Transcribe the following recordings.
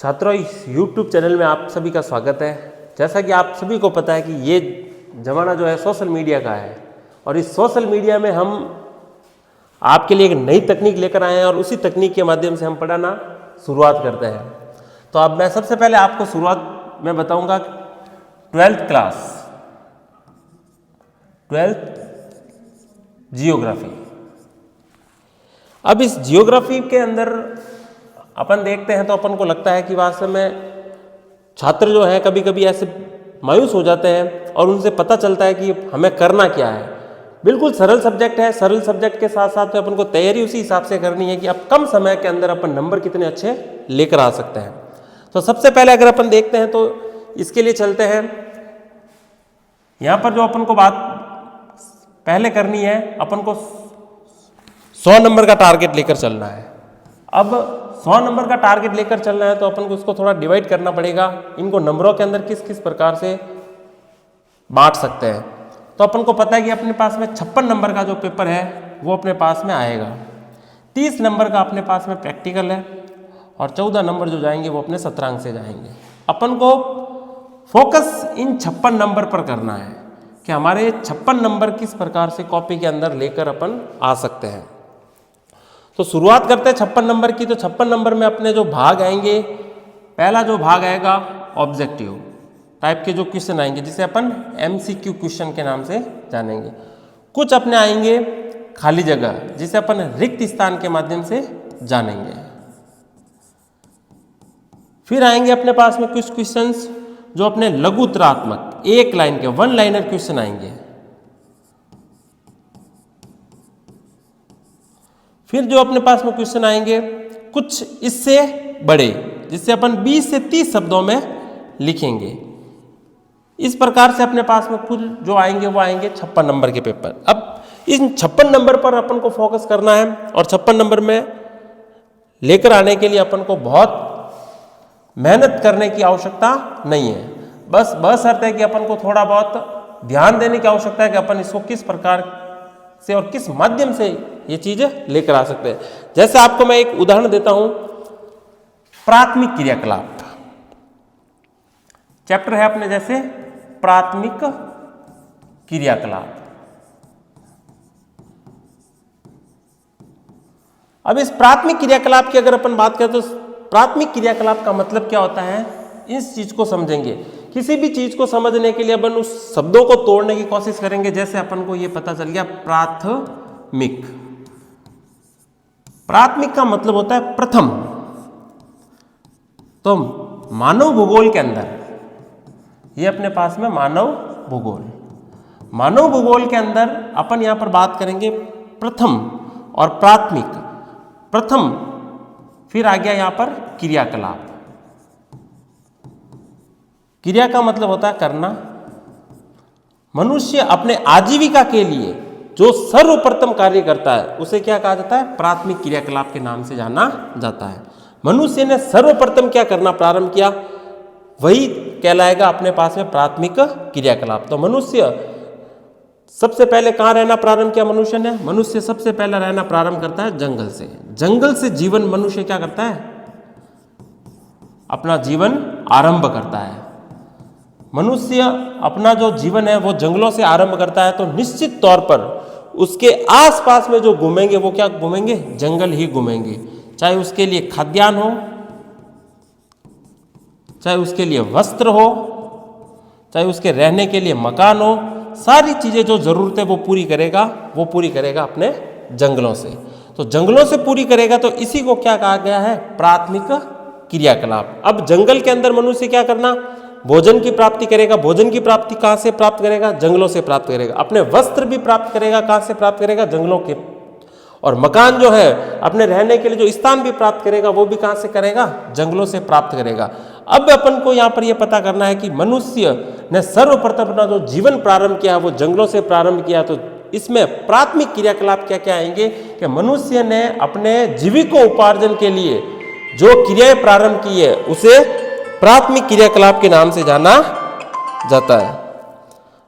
छात्रों, इस YouTube channel में आप सभी का स्वागत है। जैसा कि आप सभी को पता है कि ये ज़माना जो है सोशल मीडिया का है और इस सोशल मीडिया में हम आपके लिए एक नई तकनीक लेकर आए हैं और उसी तकनीक के माध्यम से हम पढ़ाना शुरुआत करते हैं। तो अब मैं सबसे पहले आपको शुरुआत में बताऊंगा 12th क्लास 12th जियोग्राफी। अब इस जियोग्राफी के अंदर अपन देखते हैं तो अपन को लगता है कि वास्तव में छात्र जो है कभी कभी ऐसे मायूस हो जाते हैं और उनसे पता चलता है कि हमें करना क्या है। बिल्कुल सरल सब्जेक्ट है, सरल सब्जेक्ट के साथ साथ अपन को तैयारी उसी हिसाब से करनी है कि अब कम समय के अंदर अपन नंबर कितने अच्छे लेकर आ सकते हैं। तो सबसे पहले अगर अपन देखते हैं तो इसके लिए चलते हैं। यहाँ पर जो अपन को बात पहले करनी है, अपन को 100 नंबर का टारगेट लेकर चलना है। अब 100 नंबर का टारगेट लेकर चलना है तो अपन को उसको थोड़ा डिवाइड करना पड़ेगा। इनको नंबरों के अंदर किस किस प्रकार से बांट सकते हैं। तो अपन को पता है कि अपने पास में 56 नंबर का जो पेपर है वो अपने पास में आएगा। 30 नंबर का अपने पास में प्रैक्टिकल है और 14 नंबर जो जाएंगे वो अपने सत्रांक से जाएंगे। अपन को फोकस इन 56 नंबर पर करना है कि हमारे 56 नंबर किस प्रकार से कॉपी के अंदर लेकर अपन आ सकते हैं। तो शुरुआत करते हैं 56 नंबर की। तो 56 नंबर में अपने जो भाग आएंगे, पहला जो भाग आएगा ऑब्जेक्टिव टाइप के जो क्वेश्चन आएंगे जिसे अपन MCQ क्वेश्चन के नाम से जानेंगे। कुछ अपने आएंगे खाली जगह जिसे अपन रिक्त स्थान के माध्यम से जानेंगे। फिर आएंगे अपने पास में कुछ क्वेश्चंस जो अपने लघु उत्तरात्मक एक लाइन के 1 लाइनर क्वेश्चन आएंगे। फिर जो अपने पास में क्वेश्चन आएंगे कुछ इससे बड़े जिससे अपन 20 से 30 शब्दों में लिखेंगे। इस प्रकार से अपने पास में कुछ जो आएंगे वो आएंगे 56 नंबर के पेपर। अब इन 56 नंबर पर अपन को फोकस करना है और 56 नंबर में लेकर आने के लिए अपन को बहुत मेहनत करने की आवश्यकता नहीं है। बस बशर्ते है कि अपन को थोड़ा बहुत ध्यान देने की आवश्यकता है कि अपन इसको किस प्रकार से और किस माध्यम से ये चीजें लेकर आ सकते हैं। जैसे आपको मैं एक उदाहरण देता हूं, प्राथमिक क्रियाकलाप चैप्टर है अपने जैसे प्राथमिक क्रियाकलाप। अब इस प्राथमिक क्रियाकलाप की अगर अपन बात करें तो प्राथमिक क्रियाकलाप का मतलब क्या होता है, इस चीज को समझेंगे। किसी भी चीज को समझने के लिए अपन उस शब्दों को तोड़ने की कोशिश करेंगे। जैसे अपन को ये पता चल गया प्राथमिक, प्राथमिक का मतलब होता है प्रथम। तो मानव भूगोल के अंदर ये अपने पास में मानव भूगोल, मानव भूगोल के अंदर अपन यहां पर बात करेंगे प्रथम और प्राथमिक। प्रथम फिर आ गया यहां पर क्रियाकलाप। क्रिया का मतलब होता है करना। मनुष्य अपने आजीविका के लिए जो सर्वप्रथम कार्य करता है उसे क्या कहा जाता है, प्राथमिक क्रियाकलाप के नाम से जाना जाता है। मनुष्य ने सर्वप्रथम क्या करना प्रारंभ किया वही कहलाएगा अपने पास में प्राथमिक क्रियाकलाप। तो मनुष्य सबसे पहले कहाँ रहना प्रारंभ किया मनुष्य ने, मनुष्य सबसे पहले रहना प्रारंभ करता है जंगल से। जंगल से जीवन मनुष्य क्या करता है, अपना जीवन आरंभ करता है। मनुष्य अपना जो जीवन है वो जंगलों से आरंभ करता है। तो निश्चित तौर पर उसके आसपास में जो घूमेंगे वो क्या घूमेंगे, जंगल ही घूमेंगे। चाहे उसके लिए खाद्यान्न हो, चाहे उसके लिए वस्त्र हो, चाहे उसके रहने के लिए मकान हो, सारी चीजें जो जरूरत है वो पूरी करेगा अपने जंगलों से। तो जंगलों से पूरी करेगा तो इसी को क्या कहा गया है, प्राथमिक क्रियाकलाप। अब जंगल के अंदर मनुष्य क्या करना, भोजन की प्राप्ति करेगा। भोजन की प्राप्ति कहां से प्राप्त करेगा, जंगलों से प्राप्त करेगा। अपने वस्त्र भी प्राप्त करेगा, कहां से प्राप्त करेगा, जंगलों के। और मकान जो है अपने रहने के लिए जो स्थान भी प्राप्त करेगा वो भी कहां से करेगा, जंगलों से प्राप्त करेगा। अब अपन को यहां पर यह पता करना है कि मनुष्य ने सर्वप्रथम अपना जो जीवन प्रारंभ किया वो जंगलों से प्रारंभ किया। तो इसमें प्राथमिक क्रियाकलाप क्या क्या आएंगे कि मनुष्य ने अपने जीविकोपार्जन के लिए जो क्रियाएं प्रारंभ की है उसे प्राथमिक क्रियाकलाप के नाम से जाना जाता है।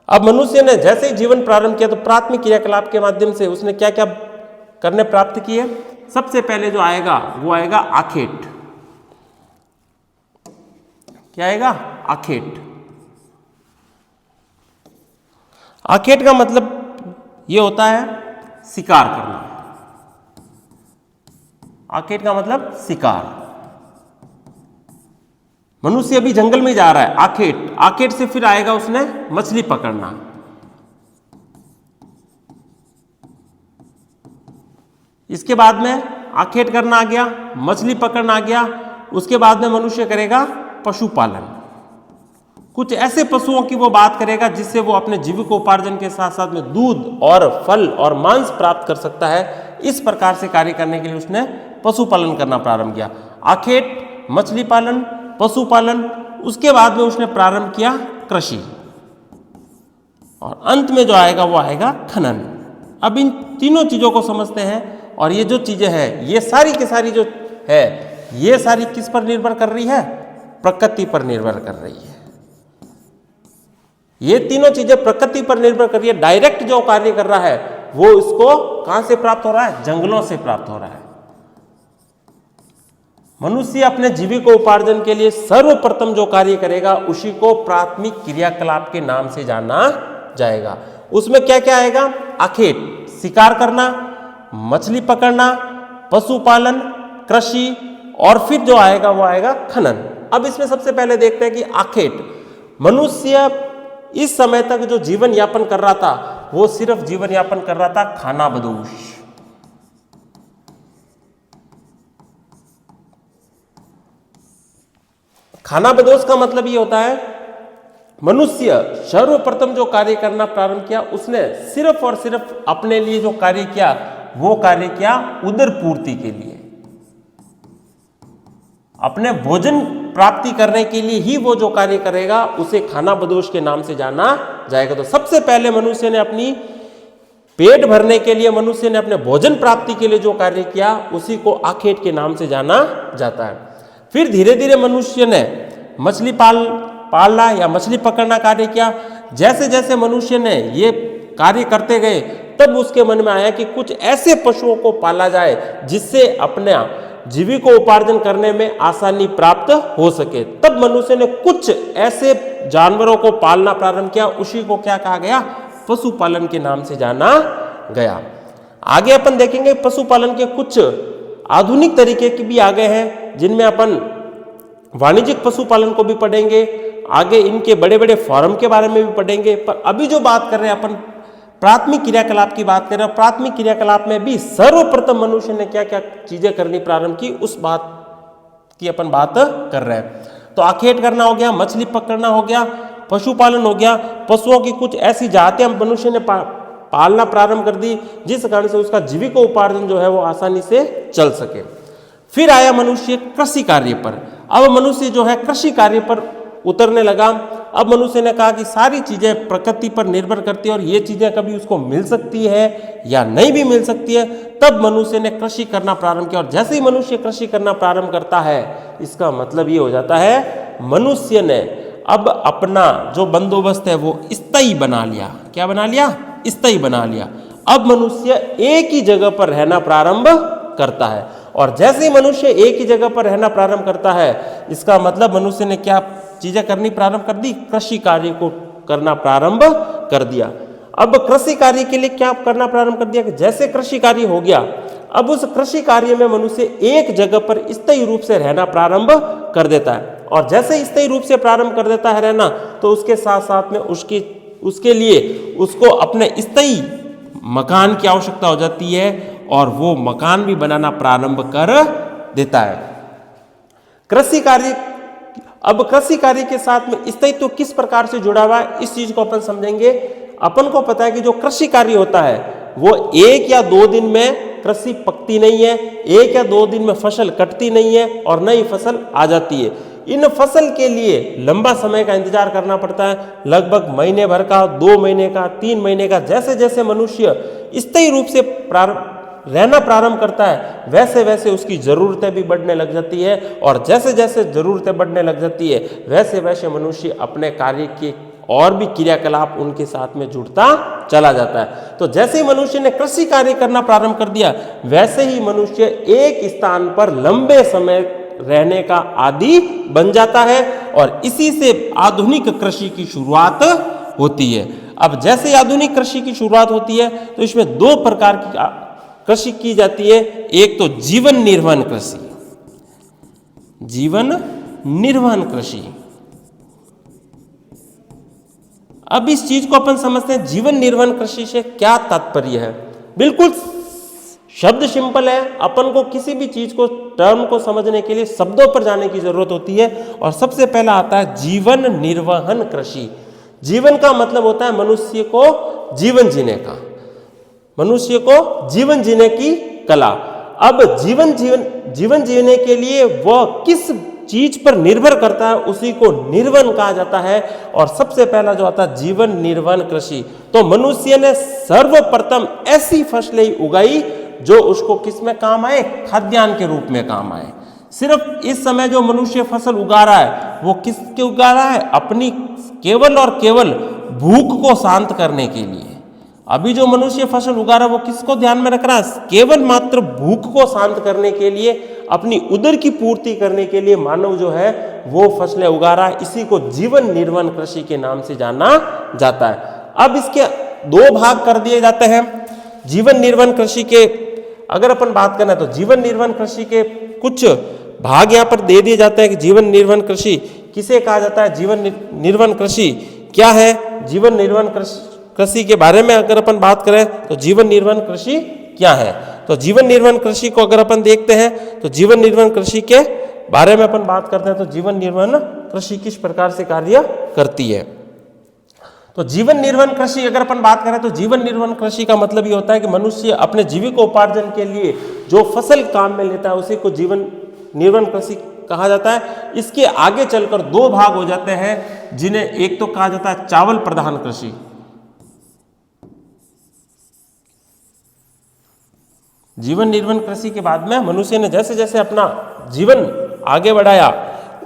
अब मनुष्य ने जैसे ही जीवन प्रारंभ किया तो प्राथमिक क्रियाकलाप के माध्यम से उसने क्या क्या करने प्राप्त किए। सबसे पहले जो आएगा वो आएगा आखेट। क्या आएगा? आखेट। आखेट का मतलब ये होता है शिकार करना। आखेट का मतलब शिकार। मनुष्य अभी जंगल में जा रहा है, आखेट, आखेट से फिर आएगा उसने मछली पकड़ना। इसके बाद में आखेट करना आ गया, मछली पकड़ना आ गया, उसके बाद में मनुष्य करेगा पशुपालन। कुछ ऐसे पशुओं की वो बात करेगा जिससे वो अपने जीविकोपार्जन के साथ साथ में दूध और फल और मांस प्राप्त कर सकता है। इस प्रकार से कार्य करने के लिए उसने पशुपालन करना प्रारंभ किया। आखेट, मछली पालन, पशुपालन, उसके बाद में उसने प्रारंभ किया कृषि, और अंत में जो आएगा वो आएगा खनन। अब इन तीनों चीजों को समझते हैं, और ये जो चीजें हैं ये सारी की सारी जो है ये सारी किस पर निर्भर कर रही है? प्रकृति पर निर्भर कर रही है। ये तीनों चीजें प्रकृति पर निर्भर कर रही है। डायरेक्ट जो कार्य कर रहा है वो इसको कहां से प्राप्त हो रहा है? जंगलों से प्राप्त हो रहा है। मनुष्य अपने जीविकोपार्जन के लिए सर्वप्रथम जो कार्य करेगा उसी को प्राथमिक क्रियाकलाप के नाम से जाना जाएगा। उसमें क्या क्या आएगा? आखेट, शिकार करना, मछली पकड़ना, पशुपालन, कृषि, और फिर जो आएगा वो आएगा खनन। अब इसमें सबसे पहले देखते हैं कि आखेट, मनुष्य इस समय तक जो जीवन यापन कर रहा था वो सिर्फ जीवन यापन कर रहा था खानाबदोश। खानाबदोश का मतलब ये होता है मनुष्य सर्वप्रथम जो कार्य करना प्रारंभ किया उसने सिर्फ और सिर्फ अपने लिए जो कार्य किया वो कार्य किया उदर पूर्ति के लिए, अपने भोजन प्राप्ति करने के लिए ही वो जो कार्य करेगा उसे खानाबदोश के नाम से जाना जाएगा। तो सबसे पहले मनुष्य ने अपनी पेट भरने के लिए, मनुष्य ने अपने भोजन प्राप्ति के लिए जो कार्य किया उसी को आखेट के नाम से जाना जाता है। फिर धीरे धीरे मनुष्य ने मछली पालना या मछली पकड़ना कार्य किया। जैसे जैसे मनुष्य ने ये कार्य करते गए तब उसके मन में आया कि कुछ ऐसे पशुओं को पाला जाए जिससे अपने जीविकोपार्जन करने में आसानी प्राप्त हो सके। तब मनुष्य ने कुछ ऐसे जानवरों को पालना प्रारंभ किया, उसी को क्या कहा गया? पशुपालन के नाम से जाना गया। आगे अपन देखेंगे पशुपालन के कुछ आधुनिक तरीके की भी आ गए हैं, जिनमें अपन वाणिज्यिक पशुपालन को भी पढ़ेंगे, आगे इनके बड़े बड़े फार्म के बारे में भी पढ़ेंगे। पर अभी जो बात कर रहे हैं अपन प्राथमिक क्रियाकलाप की बात कर रहे हैं। प्राथमिक क्रियाकलाप में भी सर्वप्रथम मनुष्य ने क्या क्या चीजें करनी प्रारंभ की उस बात की अपन बात कर रहे हैं। तो आखेट करना हो गया, मछली पकड़ना हो गया, पशुपालन हो गया, पशुओं की कुछ ऐसी जातियां मनुष्य ने पालना प्रारंभ कर दी जिस कारण से उसका जीविकोपार्जन जो है वो आसानी से चल सके। फिर आया मनुष्य कृषि कार्य पर। अब मनुष्य जो है कृषि कार्य पर उतरने लगा। अब मनुष्य ने कहा कि सारी चीजें प्रकृति पर निर्भर करती है और ये चीजें कभी उसको मिल सकती है या नहीं भी मिल सकती है। तब मनुष्य ने कृषि करना प्रारंभ किया, और जैसे ही मनुष्य कृषि करना प्रारंभ करता है इसका मतलब ये हो जाता है मनुष्य ने अब अपना जो बंदोबस्त है वो स्थायी बना लिया। क्या बना लिया? स्थायी बना लिया। अब मनुष्य एक ही जगह पर रहना प्रारंभ करता है, और जैसे ही मनुष्य एक ही जगह पर रहना प्रारंभ करता है इसका मतलब मनुष्य ने क्या चीजें करनी प्रारंभ कर दी? कृषि कार्य को करना प्रारंभ कर दिया। अब कृषि कार्य के लिए क्या करना प्रारंभ कर दिया कि जैसे कृषि कार्य हो गया, अब उस कृषि कार्य में मनुष्य एक जगह पर स्थायी रूप से रहना प्रारंभ कर देता है, और जैसे स्थायी रूप से प्रारंभ कर देता है रहना तो उसके साथ साथ में उसके लिए उसको अपने स्थायी मकान की आवश्यकता हो जाती है, और वो मकान भी बनाना प्रारंभ कर देता है। कृषि कार्य, अब कृषि कार्य के साथ में स्थायित्व किस प्रकार से जुड़ा हुआ है इस चीज को अपन समझेंगे। अपन को पता है कि जो कृषि कार्य होता है वो 1 या 2 दिन में कृषि पकती नहीं है, 1 या 2 दिन में फसल कटती नहीं है और नई फसल आ जाती है। इन फसल के लिए लंबा समय का इंतजार करना पड़ता है, लगभग महीने भर का, 2 महीने का, 3 महीने का। जैसे जैसे मनुष्य स्थायी रूप से रहना प्रारंभ करता है वैसे वैसे उसकी ज़रूरतें भी बढ़ने लग जाती है, और जैसे जैसे ज़रूरतें बढ़ने लग जाती है वैसे वैसे मनुष्य अपने कार्य के और भी क्रियाकलाप उनके साथ में जुड़ता चला जाता है। तो जैसे ही मनुष्य ने कृषि कार्य करना प्रारंभ कर दिया वैसे ही मनुष्य एक स्थान पर लंबे समय रहने का आदी बन जाता है, और इसी से आधुनिक कृषि की शुरुआत होती है। अब जैसे आधुनिक कृषि की शुरुआत होती है तो इसमें दो प्रकार की कृषि की जाती है। एक तो जीवन निर्वहन कृषि, जीवन निर्वहन कृषि। अब इस चीज को अपन समझते हैं, जीवन निर्वहन कृषि से क्या तात्पर्य है। बिल्कुल शब्द सिंपल है, अपन को किसी भी चीज को टर्म को समझने के लिए शब्दों पर जाने की जरूरत होती है। और सबसे पहला आता है जीवन निर्वहन कृषि। जीवन का मतलब होता है मनुष्य को जीवन जीने का, मनुष्य को जीवन जीने की कला। अब जीवन जीने के लिए वह किस चीज पर निर्भर करता है उसी को निर्वहन कहा जाता है। और सबसे पहला जो आता है जीवन निर्वहन कृषि, तो मनुष्य ने सर्वप्रथम ऐसी फसलें उगाई जो उसको किस में काम आए, खाद्यान्न के रूप में काम आए। सिर्फ इस समय जो मनुष्य फसल उगा रहा है वो किसके उगा रहा है, अपनी केवल और केवल भूख को शांत करने के लिए। अभी जो मनुष्य फसल उगा रहा है वो किसको ध्यान में रख रहा है, केवल मात्र भूख को शांत करने के लिए, अपनी उदर की पूर्ति करने के लिए मानव जो है वो फसलें उगा रहा है। इसी को जीवन निर्वहन कृषि के नाम से जाना जाता है। अब इसके दो भाग कर दिए जाते हैं जीवन निर्वहन कृषि के। अगर अपन बात करना है तो जीवन निर्वहन कृषि के कुछ भाग यहाँ पर दे दिए जाते हैं कि जीवन निर्वहन कृषि किसे कहा जाता है, जीवन निर्वहन कृषि क्या है। जीवन निर्वहन कृषि के बारे में अगर अपन बात करें तो जीवन निर्वहन कृषि क्या है, तो जीवन निर्वहन कृषि को अगर अपन देखते हैं तो जीवन निर्वहन कृषि के बारे में अपन बात करते हैं तो जीवन निर्वहन कृषि किस प्रकार से कार्य करती है। तो जीवन निर्वहन कृषि अगर अपन बात करें तो जीवन निर्वहन कृषि का मतलब ये होता है कि मनुष्य अपने जीविकोपार्जन के लिए जो फसल काम में लेता है उसी को जीवन निर्वहन कृषि कहा जाता है। इसके आगे चलकर दो भाग हो जाते हैं जिन्हें एक तो कहा जाता है चावल प्रधान कृषि। जीवन निर्वहन कृषि के बाद में मनुष्य ने जैसे जैसे अपना जीवन आगे बढ़ाया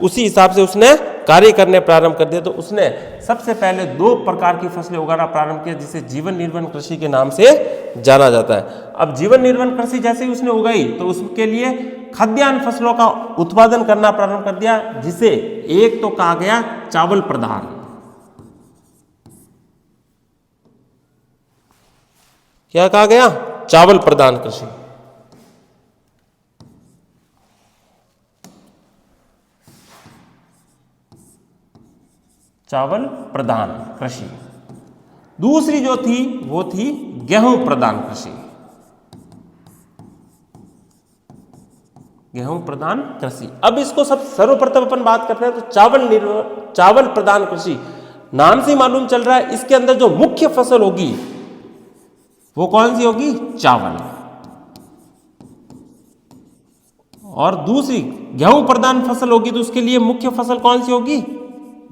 उसी हिसाब से उसने कार्य करने प्रारंभ कर दिया। तो उसने सबसे पहले दो प्रकार की फसलें उगाना प्रारंभ किया जिसे जीवन निर्वहन कृषि के नाम से जाना जाता है। अब जीवन निर्वहन कृषि जैसे ही उसने उगाई तो उसके लिए खाद्यान्न फसलों का उत्पादन करना प्रारंभ कर दिया जिसे एक तो कहा गया चावल प्रधान। क्या कहा गया, चावल प्रधान कृषि। चावल प्रधान कृषि। दूसरी जो थी वो थी गेहूं प्रधान कृषि। गेहूं प्रधान कृषि। अब इसको सब सर्वप्रथम अपन बात करते हैं तो चावल प्रधान कृषि नाम से मालूम चल रहा है इसके अंदर जो मुख्य फसल होगी वो कौन सी होगी, चावल। और दूसरी गेहूं प्रधान फसल होगी तो उसके लिए मुख्य फसल कौन सी होगी,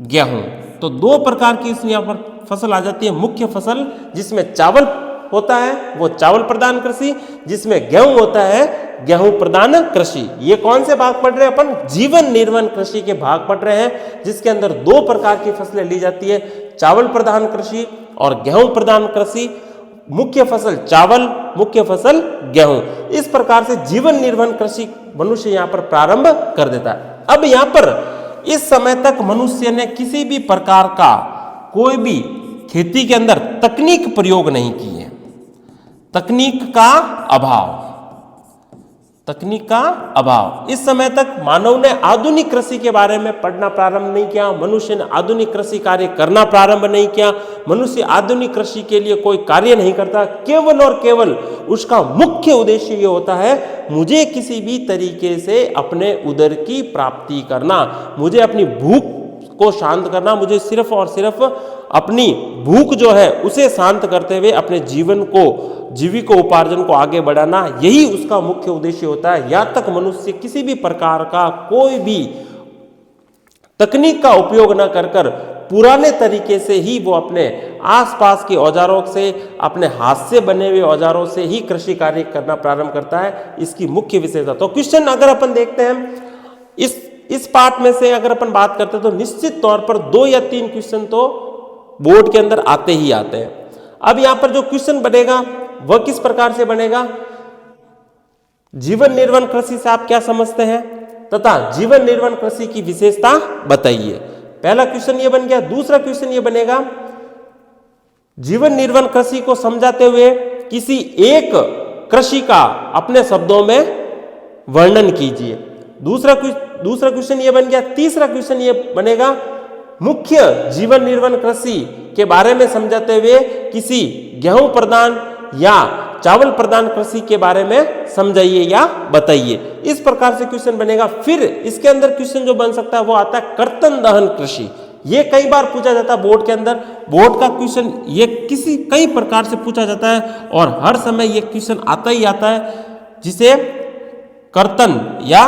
गेहूं। तो दो प्रकार की इसमें यहां पर फसल आ जाती है। मुख्य फसल जिसमें चावल होता है वो चावल प्रधान कृषि, जिसमें गेहूं होता है गेहूं प्रधान कृषि। ये कौन से भाग पढ़ रहे हैं अपन, जीवन निर्वहन कृषि के भाग पढ़ रहे हैं जिसके अंदर दो प्रकार की फसलें ली जाती है, चावल प्रधान कृषि और गेहूं प्रधान कृषि। मुख्य फसल चावल, मुख्य फसल गेहूं। इस प्रकार से जीवन निर्वहन कृषि मनुष्य यहां पर प्रारंभ कर देता है। अब यहां पर इस समय तक मनुष्य ने किसी भी प्रकार का कोई भी खेती के अंदर तकनीक प्रयोग नहीं की है। तकनीक का अभाव, तकनीक का अभाव। इस समय तक मानव ने आधुनिक कृषि के बारे में पढ़ना प्रारंभ नहीं किया, मनुष्य ने आधुनिक कृषि कार्य करना प्रारंभ नहीं किया। मनुष्य आधुनिक कृषि के लिए कोई कार्य नहीं करता, केवल और केवल उसका मुख्य उद्देश्य ये होता है मुझे किसी भी तरीके से अपने उदर की प्राप्ति करना, मुझे अपनी भूख को शांत करना, मुझे सिर्फ और सिर्फ अपनी भूख जो है उसे शांत करते हुए अपने जीवन को, जीविकोपार्जन को आगे बढ़ाना, यही उसका मुख्य उद्देश्य होता है। यहाँ तक मनुष्य किसी भी प्रकार का कोई भी तकनीक का उपयोग न कर कर पुराने तरीके से ही वो अपने आसपास के औजारों से, अपने हाथ से बने हुए औजारों से ही कृषि कार्य करना प्रारंभ करता है। इसकी मुख्य विशेषता। तो क्वेश्चन अगर अपन देखते हैं इस पार्ट में से अगर अपन बात करते हैं तो निश्चित तौर पर 2 या 3 क्वेश्चन तो बोर्ड के अंदर आते ही आते हैं। अब यहां पर जो क्वेश्चन बनेगा वह किस प्रकार से बनेगा, जीवन निर्वहन कृषि से आप क्या समझते हैं, तथा जीवन निर्वहन कृषि की विशेषता बताइए। पहला क्वेश्चन ये बन गया। दूसरा क्वेश्चन ये बनेगा, जीवन निर्वहन कृषि को समझाते हुए किसी एक कृषि का अपने शब्दों में वर्णन कीजिए। दूसरा क्वेश्चन ये बन गया। तीसरा क्वेश्चन ये बनेगा, मुख्य जीवन निर्वहन कृषि के बारे में समझाते हुए किसी गेहूं प्रधान या चावल प्रधान कृषि के बारे में समझाइए या बताइए। इस प्रकार से क्वेश्चन बनेगा। फिर इसके अंदर क्वेश्चन जो बन सकता है वो आता है कर्तन दहन कृषि। ये कई बार पूछा जाता है बोर्ड के अंदर। बोर्ड का क्वेश्चन ये कई प्रकार से पूछा जाता है और हर समय ये क्वेश्चन आता ही आता है, जिसे कर्तन या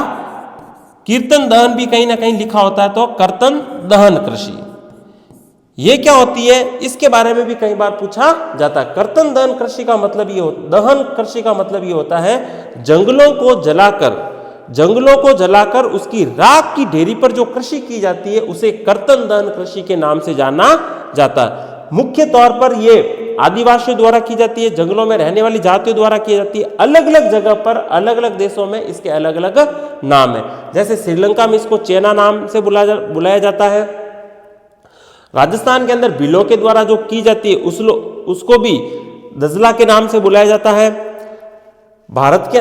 कीर्तन दहन भी कहीं ना कहीं लिखा होता है। तो कर्तन दहन कृषि ये क्या होती है, इसके बारे में भी कई बार पूछा जाता है। कर्तन दहन कृषि का मतलब ये दहन कृषि का मतलब ये होता है जंगलों को जलाकर उसकी राख की ढेरी पर जो कृषि की जाती है उसे कर्तन दहन कृषि के नाम से जाना जाता है। मुख्य तौर पर ये आदिवासियों द्वारा की जाती है, जंगलों में रहने वाली जातियों द्वारा की जाती है। अलग अलग जगह पर अलग अलग देशों में इसके अलग अलग नाम है। जैसे श्रीलंका में इसको चेना नाम से बुलाया जाता है। राजस्थान के अंदर भीलों के द्वारा जो की जाती है उसको भी दजला के नाम से बुलाया जाता है। भारत के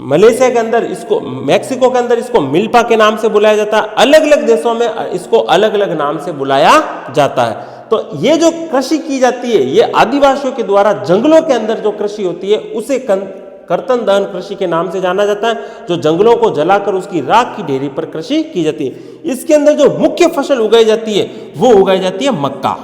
मलेशिया के अंदर इसको, मैक्सिको के अंदर इसको मिल्पा के नाम से बुलाया जाता है। अलग अलग देशों में इसको अलग अलग नाम से बुलाया जाता है। तो ये जो कृषि की जाती है ये आदिवासियों के द्वारा जंगलों के अंदर जो कृषि होती है उसे कर्तन दहन कृषि के नाम से जाना जाता है, जो जंगलों को जलाकर उसकी राख की ढेरी पर कृषि की जाती है। इसके अंदर जो मुख्य फसल उगाई जाती है वो उगाई जाती है मक्का।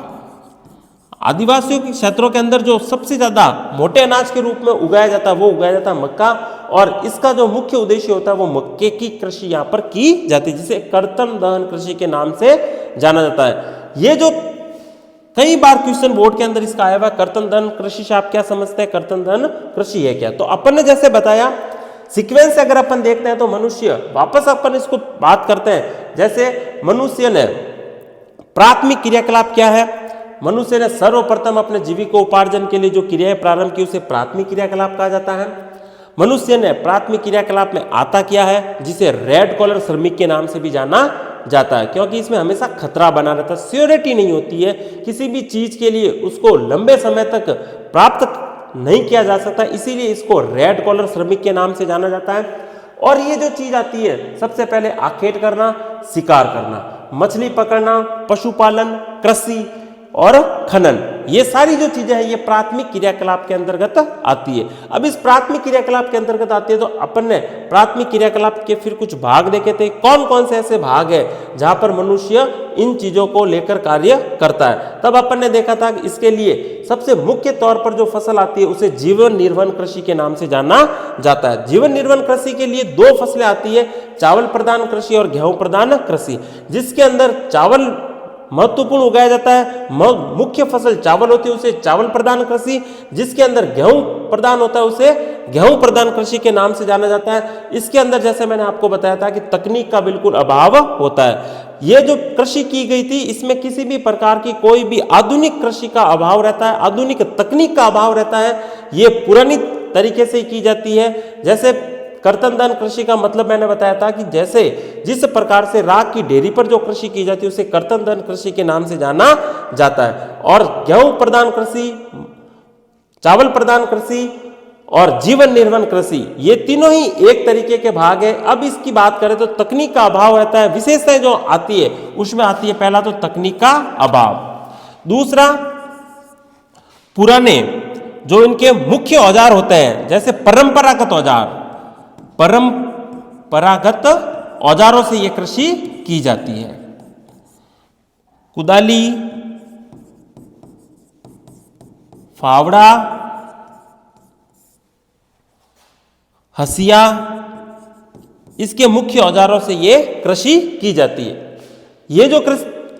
आदिवासियों के क्षेत्रों के अंदर जो सबसे ज्यादा मोटे अनाज के रूप में उगाया जाता है वो उगाया जाता है मक्का, और इसका जो मुख्य उद्देश्य होता है वो मक्के की कृषि यहाँ पर की जाती है, जिसे कर्तन दहन कृषि के नाम से जाना जाता है। ये जो कई बार क्वेश्चन बोर्ड के अंदर इसका आया हुआ, कर्तन दहन कृषि से आप क्या समझते हैं, कर्तन दहन कृषि है क्या। तो अपन ने जैसे बताया सीक्वेंस से अगर अपन देखते हैं तो मनुष्य, वापस अपन इसको बात करते हैं। जैसे मनुष्य ने प्राथमिक क्रियाकलाप क्या है, मनुष्य ने सर्वप्रथम अपने जीविकोपार्जन के लिए जो क्रियाएं प्रारंभ की उसे प्राथमिक क्रियाकलाप कहा जाता है। मनुष्य ने प्राथमिक क्रियाकलाप में आता किया है, जिसे रेड कॉलर श्रमिक के नाम से भी जाना जाता है, क्योंकि इसमें हमेशा खतरा बना रहता है, सिक्योरिटी नहीं होती है किसी भी चीज के लिए, उसको लंबे समय तक प्राप्त नहीं किया जा सकता, इसीलिए इसको रेड कॉलर श्रमिक के नाम से जाना जाता है। और ये जो चीज आती है, सबसे पहले आखेट करना, शिकार करना, मछली पकड़ना, पशुपालन, कृषि और खनन, ये सारी जो चीजें हैं ये प्राथमिक क्रियाकलाप के अंतर्गत आती है। अब इस प्राथमिक क्रियाकलाप के अंतर्गत आती है तो अपन ने प्राथमिक क्रियाकलाप के फिर कुछ भाग देखे थे। कौन कौन से ऐसे भाग है जहां पर मनुष्य इन चीजों को लेकर कार्य करता है। तब अपन ने देखा था कि इसके लिए सबसे मुख्य तौर पर जो फसल आती है उसे जीवन निर्वहन कृषि के नाम से जाना जाता है। जीवन निर्वहन कृषि के लिए दो फसलें आती है, चावल प्रधान कृषि और गेहूं प्रधान कृषि, जिसके अंदर चावल महत्वपूर्ण उगाया जाता है। मुख्य फसल चावल होती है उसे चावल प्रधान कृषि, जिसके अंदर गेहूं प्रधान होता है उसे गेहूं प्रधान कृषि के नाम से जाना जाता है। इसके अंदर जैसे मैंने आपको बताया था कि तकनीक का बिल्कुल अभाव होता है। ये जो कृषि की गई थी इसमें किसी भी प्रकार की कोई भी आधुनिक कृषि का अभाव रहता है, आधुनिक तकनीक का अभाव रहता है। ये पुरानी तरीके से की जाती है। जैसे कर्तन दहन कृषि का मतलब मैंने बताया था कि जैसे जिस प्रकार से राख की ढेरी पर जो कृषि की जाती है उसे कर्तन दहन कृषि के नाम से जाना जाता है। और गेहूं प्रधान कृषि, चावल प्रधान कृषि और जीवन निर्वहन कृषि, ये तीनों ही एक तरीके के भाग है। अब इसकी बात करें तो तकनीक का अभाव रहता है, विशेषताएं जो आती है उसमें आती है पहला तो तकनीक का अभाव, दूसरा पुराने जो इनके मुख्य औजार होते हैं, जैसे परंपरागत औजारों से यह कृषि की जाती है। कुदाली, फावड़ा, हसिया, इसके मुख्य औजारों से यह कृषि की जाती है। ये जो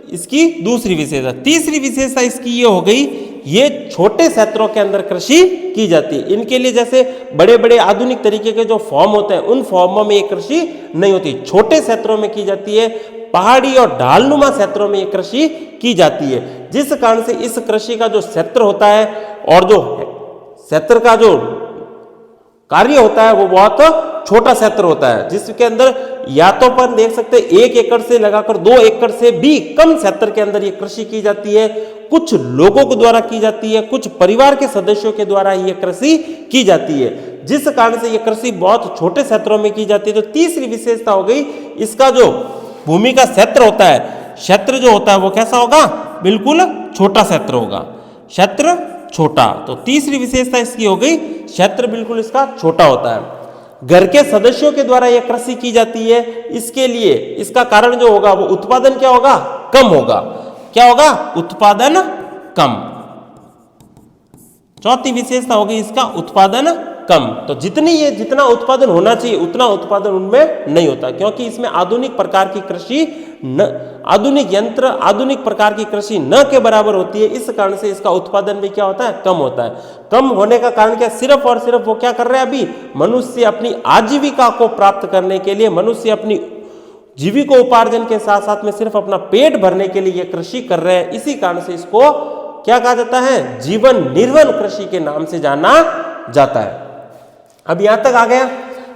इसकी दूसरी विशेषता। तीसरी विशेषता इसकी ये हो गई, ये छोटे क्षेत्रों के अंदर कृषि की जाती है। इनके लिए जैसे बड़े बड़े आधुनिक तरीके के जो फॉर्म होते हैं उन फॉर्मों में ये कृषि नहीं होती, छोटे क्षेत्रों में की जाती है। पहाड़ी और ढालनुमा क्षेत्रों में ये कृषि की जाती है, जिस कारण से इस कृषि का जो क्षेत्र होता है और जो क्षेत्र का जो कार्य होता है वो बहुत छोटा क्षेत्र होता है, जिसके अंदर या तो अपन देख सकते हैं 1 एकड़ से लगाकर 2 एकड़ से भी कम क्षेत्र के अंदर ये कृषि की जाती है। कुछ लोगों के द्वारा की जाती है, कुछ परिवार के सदस्यों के द्वारा ये कृषि की जाती है, जिस कारण से ये कृषि बहुत छोटे क्षेत्रों में की जाती है। तो तीसरी विशेषता हो गई, इसका जो भूमि का क्षेत्र होता है, क्षेत्र जो होता है वो कैसा होगा, बिल्कुल छोटा क्षेत्र होगा, क्षेत्र छोटा। तो तीसरी विशेषता इसकी हो गई, क्षेत्र बिल्कुल इसका छोटा होता है। घर के सदस्यों के द्वारा यह कृषि की जाती है, इसके लिए इसका कारण जो होगा वो उत्पादन क्या होगा, कम होगा। क्या होगा, उत्पादन कम। चौथी विशेषता होगी इसका उत्पादन कम। तो जितना उत्पादन होना चाहिए उतना उत्पादन उनमें नहीं होता, क्योंकि इसमें आधुनिक प्रकार की कृषि आधुनिक यंत्र, आधुनिक प्रकार की कृषि न के बराबर होती है। इस कारण से इसका उत्पादन भी क्या होता है, कम होता है। कम होने का कारण क्या, सिर्फ और सिर्फ वो क्या कर रहे हैं, अभी मनुष्य अपनी आजीविका को प्राप्त करने के लिए, मनुष्य अपनी जीविकोपार्जन के साथ साथ में सिर्फ अपना पेट भरने के लिए ये कृषि कर रहे हैं। इसी कारण से इसको क्या कहा जाता है, जीवन निर्वहन कृषि के नाम से जाना जाता है। अब यहां तक आ गया,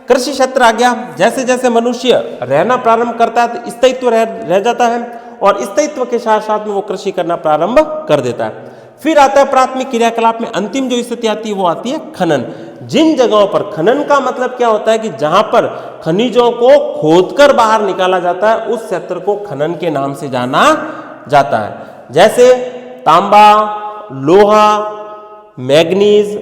कृषि क्षेत्र आ गया। जैसे जैसे मनुष्य रहना प्रारंभ करता है तो स्थायित्व रह जाता है, और स्थायित्व के साथ साथ में वो कृषि करना प्रारंभ कर देता है। फिर आता है प्राथमिक क्रियाकलाप में अंतिम जो स्थिति आती है वो आती है खनन। जिन जगहों पर, खनन का मतलब क्या होता है कि जहां पर खनिजों को खोदकर बाहर निकाला जाता है उस क्षेत्र को खनन के नाम से जाना जाता है। जैसे तांबा, लोहा, मैग्नीज,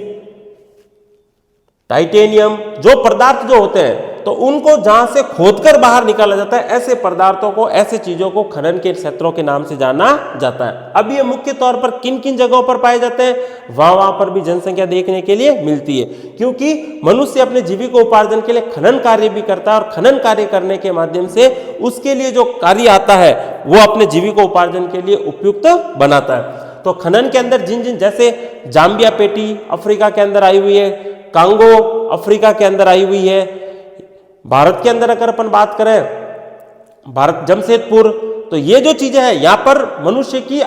टाइटेनियम, जो पदार्थ जो होते हैं तो उनको जहां से खोदकर बाहर निकाला जाता है, ऐसे पदार्थों को, ऐसे चीजों को खनन के क्षेत्रों के नाम से जाना जाता है। अब ये मुख्य तौर पर किन किन जगहों पर पाए जाते हैं, वहां पर भी जनसंख्या देखने के लिए मिलती है, क्योंकि मनुष्य अपने जीविकोपार्जन के लिए खनन कार्य भी करता है, और खनन कार्य करने के माध्यम से उसके लिए जो कार्य आता है वो अपने जीविकोपार्जन के लिए उपयुक्त बनाता है। तो खनन के अंदर जिन जिन, जैसे जाम्बिया पेटी अफ्रीका के अंदर आई हुई है, कांगो अफ्रीका के अंदर आई हुई है, भारत के अंदर अगर अपन बात करें, भारत जमशेदपुर, तो ये जो चीजें हैं यहाँ पर मनुष्य की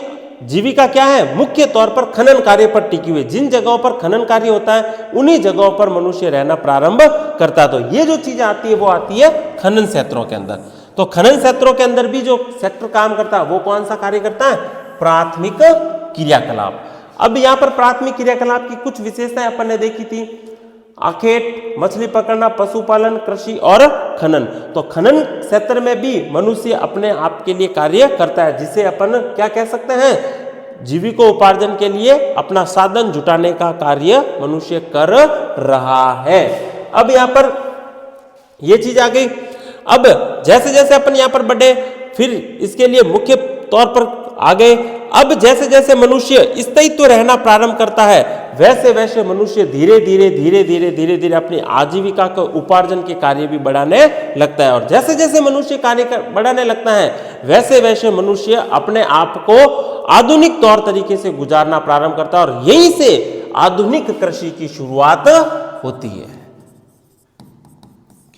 जीविका क्या है, मुख्य तौर पर खनन कार्य पर टिकी हुई। जिन जगहों पर खनन कार्य होता है उन्हीं जगहों पर मनुष्य रहना प्रारंभ करता है। तो ये जो चीजें आती है वो आती है खनन क्षेत्रों के अंदर। तो खनन क्षेत्रों के अंदर भी जो सेक्टर काम करता है वो कौन सा कार्य करता है, प्राथमिक क्रियाकलाप। अब यहाँ पर प्राथमिक क्रियाकलाप की कुछ विशेषताएं अपन ने देखी थी, आखेट, मछली पकड़ना, पशुपालन, कृषि और खनन। तो खनन क्षेत्र में भी मनुष्य अपने आप के लिए कार्य करता है, जिसे अपन क्या कह सकते हैं, जीविकोपार्जन के लिए अपना साधन जुटाने का कार्य मनुष्य कर रहा है। अब यहाँ पर ये चीज आ गई। अब जैसे जैसे अपन यहाँ पर बढ़े, फिर इसके लिए मुख्य तौर पर आ गए। अब जैसे जैसे मनुष्य स्थायित्व रहना प्रारंभ करता है, वैसे वैसे मनुष्य धीरे धीरे अपनी आजीविका के उपार्जन के कार्य भी बढ़ाने लगता है। और जैसे जैसे मनुष्य कार्य बढ़ाने लगता है, वैसे वैसे मनुष्य अपने आप को आधुनिक तौर तरीके से गुजारना प्रारंभ करता है, और यहीं से आधुनिक कृषि की शुरुआत होती है।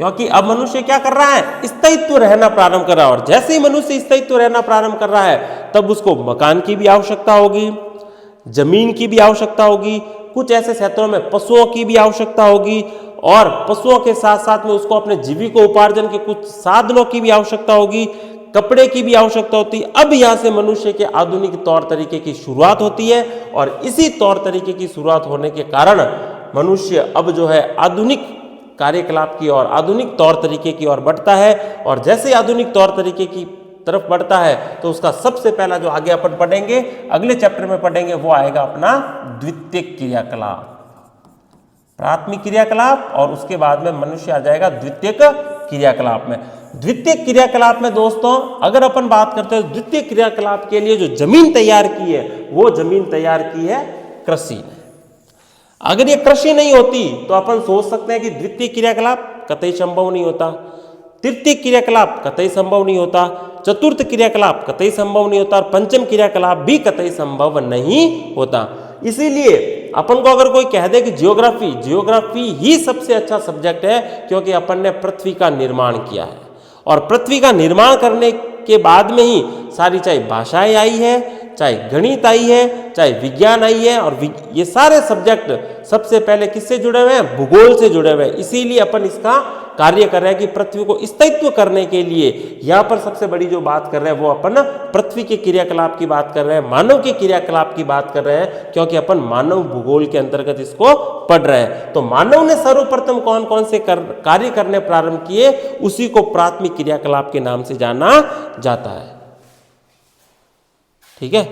क्योंकि अब मनुष्य क्या कर रहा है, स्थायित्व रहना प्रारंभ कर रहा है, और जैसे ही मनुष्य स्थायित्व रहना प्रारंभ कर रहा है तब उसको मकान की भी आवश्यकता होगी, जमीन की भी आवश्यकता होगी, कुछ ऐसे क्षेत्रों में पशुओं की भी आवश्यकता होगी, और पशुओं के साथ साथ में उसको अपने जीविकोपार्जन के कुछ साधनों की भी आवश्यकता होगी, कपड़े की भी आवश्यकता होती है। अब यहाँ से मनुष्य के आधुनिक तौर तरीके की शुरुआत होती है, और इसी तौर तरीके की शुरुआत होने के कारण मनुष्य अब जो है आधुनिक कार्यकलाप की और आधुनिक तौर तरीके की ओर बढ़ता है। और जैसे आधुनिक तौर तरीके की तरफ बढ़ता है तो उसका सबसे पहला जो आगे अपन पढ़ेंगे, अगले चैप्टर में पढ़ेंगे, वो आएगा अपना द्वितीयक क्रियाकलाप। प्राथमिक क्रियाकलाप और उसके बाद में मनुष्य आ जाएगा द्वितीयक क्रियाकलाप में। द्वितीयक क्रियाकलाप में दोस्तों अगर अपन बात करते हैं, द्वितीयक क्रियाकलाप के लिए जो जमीन तैयार की है वो जमीन तैयार की है कृषि ने। अगर ये कृषि नहीं होती तो अपन सोच सकते हैं कि द्वितीय क्रियाकलाप कतई संभव नहीं होता, तृतीय क्रियाकलाप कतई संभव नहीं होता, चतुर्थ क्रियाकलाप कतई संभव नहीं होता, और पंचम क्रियाकलाप भी कतई संभव नहीं होता। इसीलिए अपन को अगर कोई कह दे कि जियोग्राफी ही सबसे अच्छा सब्जेक्ट है, क्योंकि अपन ने पृथ्वी का निर्माण किया है, और पृथ्वी का निर्माण करने के बाद में ही सारी चाहे भाषाएं आई है, चाहे गणित आई है, चाहे विज्ञान आई है, और ये सारे सब्जेक्ट सबसे पहले किससे जुड़े हुए हैं? भूगोल से जुड़े हुए हैं। इसीलिए अपन इसका कार्य कर रहे हैं कि पृथ्वी को स्थायित्व करने के लिए यहाँ पर सबसे बड़ी जो बात कर रहे हैं वो अपन पृथ्वी के क्रियाकलाप की बात कर रहे हैं, मानव के क्रियाकलाप की बात कर रहे हैं, क्योंकि अपन मानव भूगोल के अंतर्गत इसको पढ़ रहे हैं। तो मानव ने सर्वप्रथम कौन कौन से कार्य करने प्रारंभ किए, उसी को प्राथमिक क्रियाकलाप के नाम से जाना जाता है। ठीक है।